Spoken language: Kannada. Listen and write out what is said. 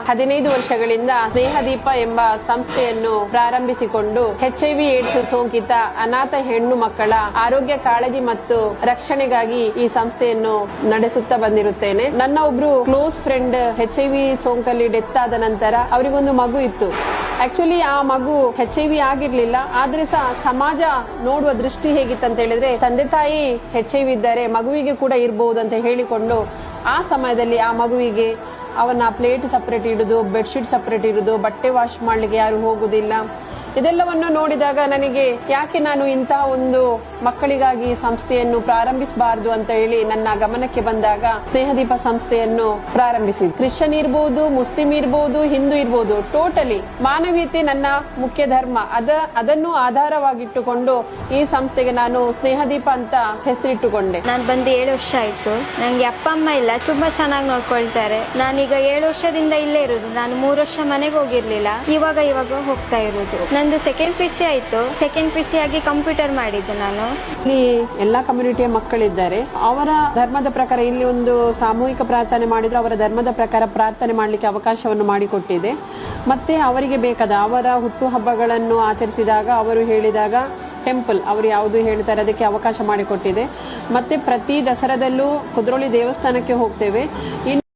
15 ವರ್ಷಗಳಿಂದ ಸ್ನೇಹದೀಪ ಎಂಬ ಸಂಸ್ಥೆಯನ್ನು ಪ್ರಾರಂಭಿಸಿಕೊಂಡು HIV ಏಡ್ಸ್ ಸೋಂಕಿತ ಅನಾಥ ಹೆಣ್ಣು ಮಕ್ಕಳ ಆರೋಗ್ಯ ಕಾಳಜಿ ಮತ್ತು ರಕ್ಷಣೆಗಾಗಿ ಈ ಸಂಸ್ಥೆಯನ್ನು ನಡೆಸುತ್ತಾ ಬಂದಿರುತ್ತೇನೆ. ನನ್ನ ಒಬ್ರು ಕ್ಲೋಸ್ ಫ್ರೆಂಡ್ HIV ಸೋಂಕಲ್ಲಿ ಡೆತ್ ಆದ ನಂತರ ಅವರಿಗೊಂದು ಮಗು ಇತ್ತು. ಆಕ್ಚುಲಿ ಆ ಮಗು HIV ಆಗಿರ್ಲಿಲ್ಲ, ಆದ್ರೆ ಸಹ ಸಮಾಜ ನೋಡುವ ದೃಷ್ಟಿ ಹೇಗಿತ್ತಂತ ಹೇಳಿದ್ರೆ ತಂದೆ ತಾಯಿ HIV ಇದ್ದಾರೆ, ಮಗುವಿಗೆ ಕೂಡ ಇರಬಹುದು ಅಂತ ಹೇಳಿಕೊಂಡು ಆ ಸಮಯದಲ್ಲಿ ಆ ಮಗುವಿಗೆ ಅವನ ಪ್ಲೇಟ್ ಸಪರೇಟ್ ಇಡುದು, ಬೆಡ್ಶೀಟ್ ಸಪರೇಟ್ ಇಡುದು, ಬಟ್ಟೆ ವಾಶ್ ಮಾಡ್ಲಿಕ್ಕೆ ಯಾರು ಹೋಗುದಿಲ್ಲ. ಇದೆಲ್ಲವನ್ನು ನೋಡಿದಾಗ ನನಗೆ ಯಾಕೆ ನಾನು ಇಂತಹ ಒಂದು ಮಕ್ಕಳಿಗಾಗಿ ಸಂಸ್ಥೆಯನ್ನು ಪ್ರಾರಂಭಿಸಬಾರದು ಅಂತ ಹೇಳಿ ನನ್ನ ಗಮನಕ್ಕೆ ಬಂದಾಗ ಸ್ನೇಹದೀಪ ಸಂಸ್ಥೆಯನ್ನು ಪ್ರಾರಂಭಿಸಿದೆ. ಕ್ರಿಶ್ಚಿಯನ್ ಇರಬಹುದು, ಮುಸ್ಲಿಂ ಇರಬಹುದು, ಹಿಂದೂ ಇರಬಹುದು, ಟೋಟಲಿ ಮಾನವೀಯತೆ ನನ್ನ ಮುಖ್ಯ ಧರ್ಮ. ಅದನ್ನು ಆಧಾರವಾಗಿಟ್ಟುಕೊಂಡು ಈ ಸಂಸ್ಥೆಗೆ ನಾನು ಸ್ನೇಹದೀಪ ಅಂತ ಹೆಸರಿಟ್ಟುಕೊಂಡೆ. ನಾನು ಬಂದು 7 ವರ್ಷ ಆಯ್ತು. ನಂಗೆ ಅಪ್ಪ ಅಮ್ಮ ಇಲ್ಲ, ತುಂಬಾ ಚೆನ್ನಾಗಿ ನೋಡ್ಕೊಳ್ತಾರೆ. ನಾನೀಗ 7 ವರ್ಷದಿಂದ ಇಲ್ಲೇ ಇರುದು. ನಾನು 3 ವರ್ಷ ಮನೆಗೆ ಹೋಗಿರ್ಲಿಲ್ಲ, ಇವಾಗ ಹೋಗ್ತಾ ಇರುದು. ನಂದು ಸೆಕೆಂಡ್ PC ಆಯ್ತು. ಸೆಕೆಂಡ್ PC ಆಗಿ ಕಂಪ್ಯೂಟರ್ ಮಾಡಿದ್ದು ನಾನು. ಇಲ್ಲಿ ಎಲ್ಲಾ ಕಮ್ಯುನಿಟಿಯ ಮಕ್ಕಳಿದ್ದಾರೆ. ಅವರ ಧರ್ಮದ ಪ್ರಕಾರ ಇಲ್ಲಿ ಒಂದು ಸಾಮೂಹಿಕ ಪ್ರಾರ್ಥನೆ ಮಾಡಿದ್ರು, ಅವರ ಧರ್ಮದ ಪ್ರಕಾರ ಪ್ರಾರ್ಥನೆ ಮಾಡಲಿಕ್ಕೆ ಅವಕಾಶವನ್ನು ಮಾಡಿಕೊಟ್ಟಿದೆ. ಮತ್ತೆ ಅವರಿಗೆ ಬೇಕಾದ ಅವರ ಹುಟ್ಟು ಹಬ್ಬಗಳನ್ನು ಆಚರಿಸಿದಾಗ ಅವರು ಹೇಳಿದಾಗ ಟೆಂಪಲ್ ಅವರು ಯಾವುದು ಹೇಳ್ತಾರೆ ಅದಕ್ಕೆ ಅವಕಾಶ ಮಾಡಿಕೊಟ್ಟಿದೆ. ಮತ್ತೆ ಪ್ರತಿ ದಸರಾದಲ್ಲೂ ಕುದ್ರೋಳಿ ದೇವಸ್ಥಾನಕ್ಕೆ ಹೋಗ್ತೇವೆ.